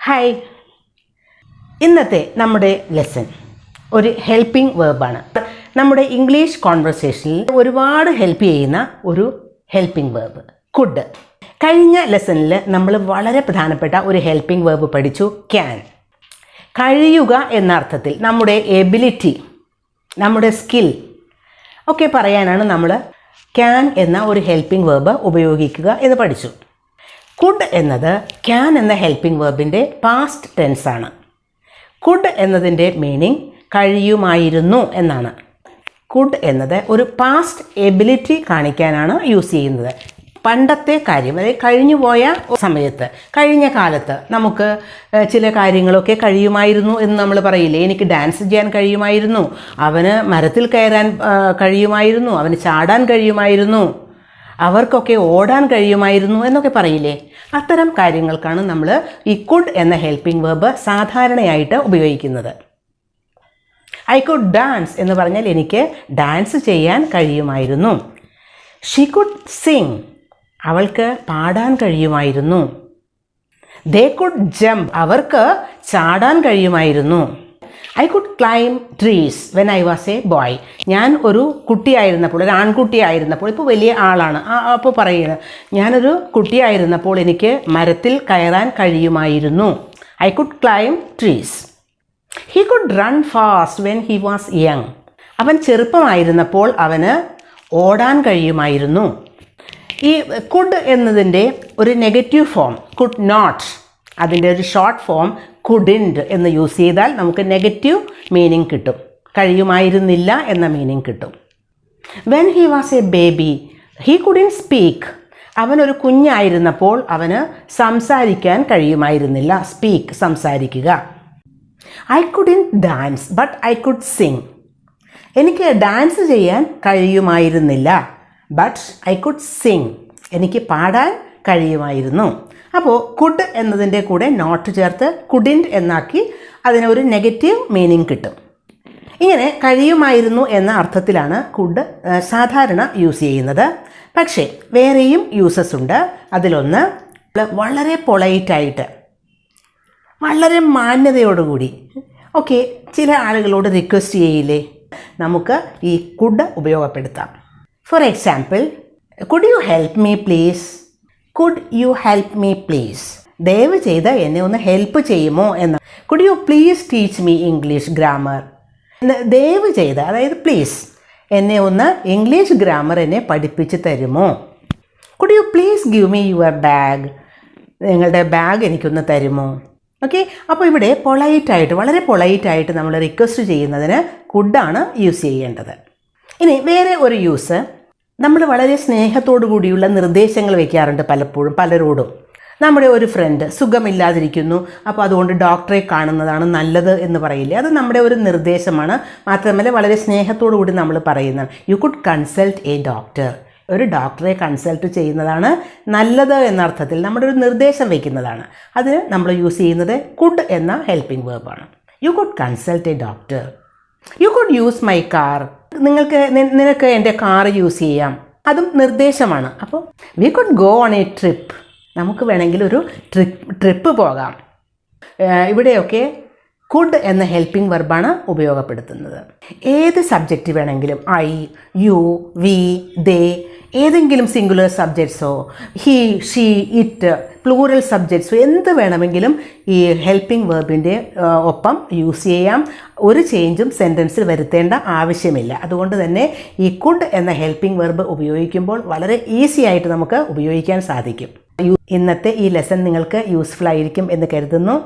Hi, ഇന്നത്തെ നമ്മുടെ lesson ഒരു ഹെൽപ്പിംഗ് വേർബാണ്. നമ്മുടെ ഇംഗ്ലീഷ് കോൺവെർസേഷനിൽ ഒരുപാട് ഹെൽപ്പ് ചെയ്യുന്ന ഒരു ഹെൽപ്പിംഗ് വേർബ് കുഡ്. കഴിഞ്ഞ ലെസണിൽ നമ്മൾ വളരെ പ്രധാനപ്പെട്ട ഒരു ഹെൽപ്പിംഗ് വേർബ് പഠിച്ചു, ക്യാൻ. കഴിയുക എന്ന അർത്ഥത്തിൽ നമ്മുടെ എബിലിറ്റി, നമ്മുടെ സ്കിൽ ഒക്കെ പറയാനാണ് നമ്മൾ ക്യാൻ എന്ന ഒരു ഹെൽപ്പിംഗ് വേർബ് ഉപയോഗിക്കുക എന്ന് പഠിച്ചു. കുഡ് എന്നത് ക്യാൻ എന്ന ഹെൽപ്പിംഗ് വേർബിൻ്റെ പാസ്റ്റ് ടെൻസ് ആണ്. കുഡ് എന്നതിൻ്റെ മീനിങ് കഴിയുമായിരുന്നു എന്നാണ്. കുഡ് എന്നത് ഒരു പാസ്റ്റ് എബിലിറ്റി കാണിക്കാനാണ് യൂസ് ചെയ്യുന്നത്. പണ്ടത്തെ കാര്യം, അതായത് കഴിഞ്ഞുപോയ സമയത്ത്, കഴിഞ്ഞ കാലത്ത് നമുക്ക് ചില കാര്യങ്ങളൊക്കെ കഴിയുമായിരുന്നു എന്ന് നമ്മൾ പറയില്ലേ. എനിക്ക് ഡാൻസ് ചെയ്യാൻ കഴിയുമായിരുന്നു, അവന് മരത്തിൽ കയറാൻ കഴിയുമായിരുന്നു, അവന് ചാടാൻ കഴിയുമായിരുന്നു, അവർക്കൊക്കെ ഓടാൻ കഴിയുമായിരുന്നു എന്നൊക്കെ പറയില്ലേ. അത്തരം കാര്യങ്ങൾക്കാണ് നമ്മൾ ഈ കുഡ് എന്ന ഹെൽപ്പിംഗ് വേർബ് സാധാരണയായിട്ട് ഉപയോഗിക്കുന്നത്. ഐ കുഡ് ഡാൻസ് എന്ന് പറഞ്ഞാൽ എനിക്ക് ഡാൻസ് ചെയ്യാൻ കഴിയുമായിരുന്നു. ഷീ കുഡ് സിങ്, അവൾക്ക് പാടാൻ കഴിയുമായിരുന്നു. ദേ കുഡ് ജംപ്, അവർക്ക് ചാടാൻ കഴിയുമായിരുന്നു. I could climb trees when I was A boy, ഞാൻ ഒരു കുട്ടിയായിരുന്നപ്പോൾ, ഒരു ആൺകുട്ടിയായിരുന്നപ്പോൾ, ഇപ്പോൾ വലിയ ആളാണ്, അപ്പോൾ പറയുന്നത് ഞാനൊരു കുട്ടിയായിരുന്നപ്പോൾ എനിക്ക് മരത്തിൽ കയറാൻ കഴിയുമായിരുന്നു. I could climb trees. He could run fast when he was young, അവൻ ചെറുപ്പമായിരുന്നപ്പോൾ അവന് ഓടാൻ കഴിയുമായിരുന്നു. ഈ കുഡ് എന്നതിൻ്റെ ഒരു നെഗറ്റീവ് ഫോം കുഡ് നോട്ട്, അതിൻ്റെ ഒരു ഷോർട്ട് ഫോം കുഡിൻറ്റ് എന്ന് യൂസ് ചെയ്താൽ നമുക്ക് നെഗറ്റീവ് മീനിങ് കിട്ടും, കഴിയുമായിരുന്നില്ല എന്ന മീനിങ് കിട്ടും. When he was A baby he couldn't speak, അവനൊരു കുഞ്ഞായിരുന്നപ്പോൾ അവന് സംസാരിക്കാൻ കഴിയുമായിരുന്നില്ല. സ്പീക്ക്, സംസാരിക്കുക. I couldn't dance but I could Singh, എനിക്ക് ഡാൻസ് ചെയ്യാൻ കഴിയുമായിരുന്നില്ല. ബട്ട് ഐ കുഡ് സിങ്, എനിക്ക് പാടാൻ കഴിയുമായിരുന്നു. അപ്പോൾ കുഡ് എന്നതിൻ്റെ കൂടെ നോട്ട് ചേർത്ത് കുഡിൻറ്റ് എന്നാക്കി അതിനൊരു നെഗറ്റീവ് മീനിങ് കിട്ടും. ഇങ്ങനെ കഴിയുമായിരുന്നു എന്ന അർത്ഥത്തിലാണ് കുഡ് സാധാരണ യൂസ് ചെയ്യുന്നത്. പക്ഷേ വേറെയും യൂസസ് ഉണ്ട്. അതിലൊന്ന് വളരെ പൊളൈറ്റായിട്ട്, വളരെ മാന്യതയോടുകൂടി ഓക്കെ ചില ആളുകളോട് റിക്വസ്റ്റ് ചെയ്യില്ലേ, നമുക്ക് ഈ കുഡ് ഉപയോഗപ്പെടുത്താം. For example, could you help me please, could you help me please, ദയവ് ചെയ്ത് എന്നെ ഒന്ന് ഹെൽപ്പ് ചെയ്യുമോ എന്ന്. Could you please teach me English grammar, ദയവ് ചെയ്ത്, അതായത് പ്ലീസ് എന്നെ ഒന്ന് ഇംഗ്ലീഷ് ഗ്രാമർ എന്നെ പഠിപ്പിച്ച് തരുമോ. Could you please give me your bag, നിങ്ങളുടെ ബാഗ് എനിക്കൊന്ന് തരുമോ. ഓക്കെ, അപ്പോൾ ഇവിടെ പൊളൈറ്റായിട്ട്, വളരെ പൊളൈറ്റായിട്ട് നമ്മൾ റിക്വസ്റ്റ് ചെയ്യുന്നതിന് കുഡാണ് യൂസ് ചെയ്യേണ്ടത്. ഇനി വേറെ ഒരു യൂസ്, നമ്മൾ വളരെ സ്നേഹത്തോടു കൂടിയുള്ള നിർദ്ദേശങ്ങൾ വയ്ക്കാറുണ്ട് പലപ്പോഴും പലരോടും. നമ്മുടെ ഒരു ഫ്രണ്ട് സുഖമില്ലാതിരിക്കുന്നു, അപ്പോൾ അതുകൊണ്ട് ഡോക്ടറെ കാണുന്നതാണ് നല്ലത് എന്ന് പറയില്ലേ, അത് നമ്മുടെ ഒരു നിർദ്ദേശമാണ്. മാത്രമല്ല വളരെ സ്നേഹത്തോടു കൂടി നമ്മൾ പറയുന്നത് U could consult a doctor, ഒരു ഡോക്ടറെ കൺസൾട്ട് ചെയ്യുന്നതാണ് നല്ലത് എന്നർത്ഥത്തിൽ നമ്മുടെ ഒരു നിർദ്ദേശം വയ്ക്കുന്നതാണ്. അതിന് നമ്മൾ യൂസ് ചെയ്യുന്നത് കുഡ് എന്ന ഹെൽപ്പിംഗ് വേർബാണ്. You could consult a doctor. You could use my car, നിനക്ക് എൻ്റെ കാർ യൂസ് ചെയ്യാം, അതും നിർദ്ദേശമാണ്. അപ്പോൾ we could go on a trip, നമുക്ക് വേണമെങ്കിൽ ഒരു ട്രിപ്പ് പോകാം. ഇവിടെയൊക്കെ കുഡ് എന്ന ഹെൽപ്പിംഗ് വെർബാണ് ഉപയോഗപ്പെടുത്തുന്നത്. ഏത് സബ്ജക്റ്റ് വേണമെങ്കിലും, ഐ, യു, വി, ദേ, ഏതെങ്കിലും സിംഗുലർ സബ്ജക്ട്സോ, ഹി, ഷീ, ഇറ്റ്, പ്ലൂറൽ സബ്ജക്ട്സോ എന്ത് വേണമെങ്കിലും ഈ ഹെൽപ്പിംഗ് വെർബിൻ്റെ ഒപ്പം യൂസ് ചെയ്യാം. ഒരു ചേഞ്ചും സെൻറ്റൻസിൽ വരുത്തേണ്ട ആവശ്യമില്ല. അതുകൊണ്ട് തന്നെ ഈ കുഡ് എന്ന ഹെൽപ്പിംഗ് വെർബ് ഉപയോഗിക്കുമ്പോൾ വളരെ ഈസി ആയിട്ട് നമുക്ക് ഉപയോഗിക്കാൻ സാധിക്കും. ഇന്നത്തെ ഈ ലെസൺ നിങ്ങൾക്ക് യൂസ്ഫുൾ ആയിരിക്കും എന്ന് കരുതുന്നു.